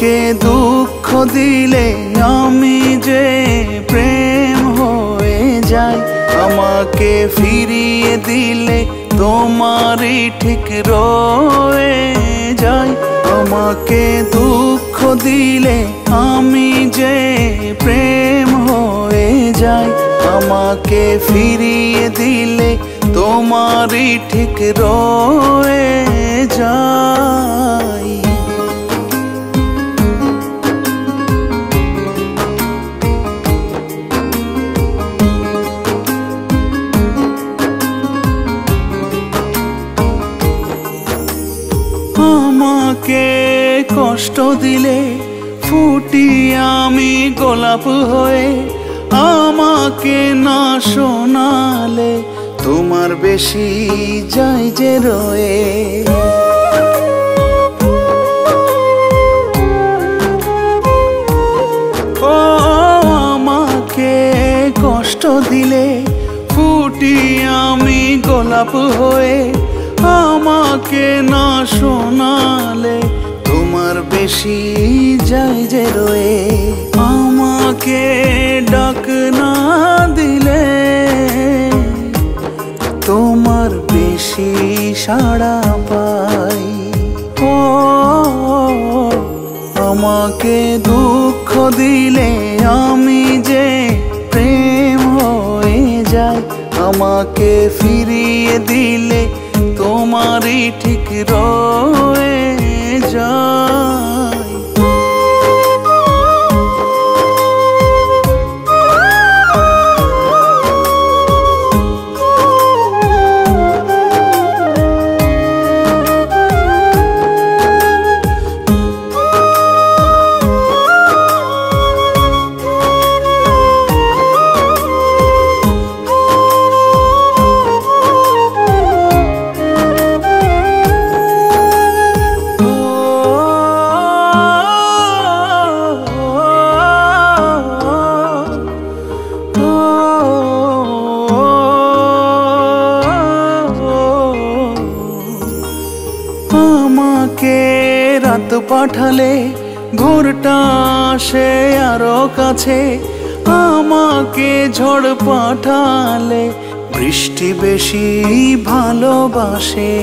আমাকে দুঃখ দিলে আমি যে প্রেম হয়ে যাই, আমাকে ফিরিয়ে দিলে তোমারই ঠিক রয়ে যাই। আমাকে দুঃখ দিলে আমি যে প্রেম হয়ে যাই, আমাকে ফিরিয়ে দিলে তোমারই ঠিক রয়ে যাই। আমাকে কষ্ট দিলে ফুটি আমি গোলাপ হয়ে, আমাকে না শোনালে তোমার বেশি যাই যে রয়ে। ও আমাকে কষ্ট দিলে ফুটি আমি গোলাপ হয়ে, আমাকে না শোনালে তোমার বেশি যাই যে রয়ে। আমাকে ডাক না দিলে তোমার বেশি সাড়া পাই। ও আমাকে দুঃখ দিলে আমি যে প্রেম হয়ে যাই, আমাকে ফিরিয়ে দিলে তোমারই ঠিক রয়ে যাই। আমাকে রাত পাঠালে ভোরটা আসে আরো কাছে, আমাকে ঝড় পাঠালে বৃষ্টি বেশি ভালোবাসে।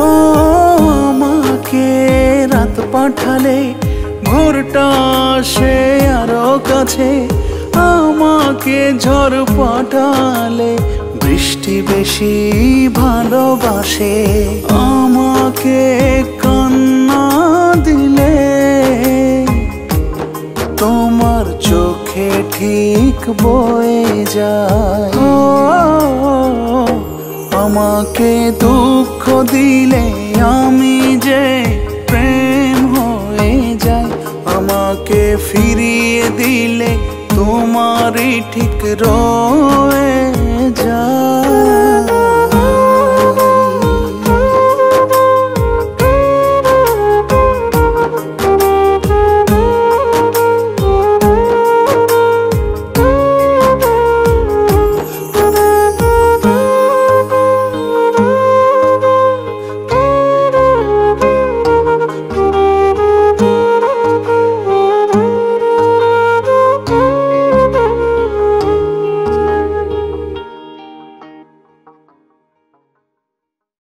ও আমাকে রাত পাঠালে ভোরটা আসে আরো কাছে, আমাকে ঝড় পাঠালে বৃষ্টি বেশি ভালোবাসে। আমাকে কান্না দিলে তোমার চোখে ঠিক বয়ে যায়। ও আমাকে দুঃখ দিলে আমি যে প্রেম হয়ে যাই, আমাকে ফিরিয়ে দিলে তোমারই ঠিক রয়ে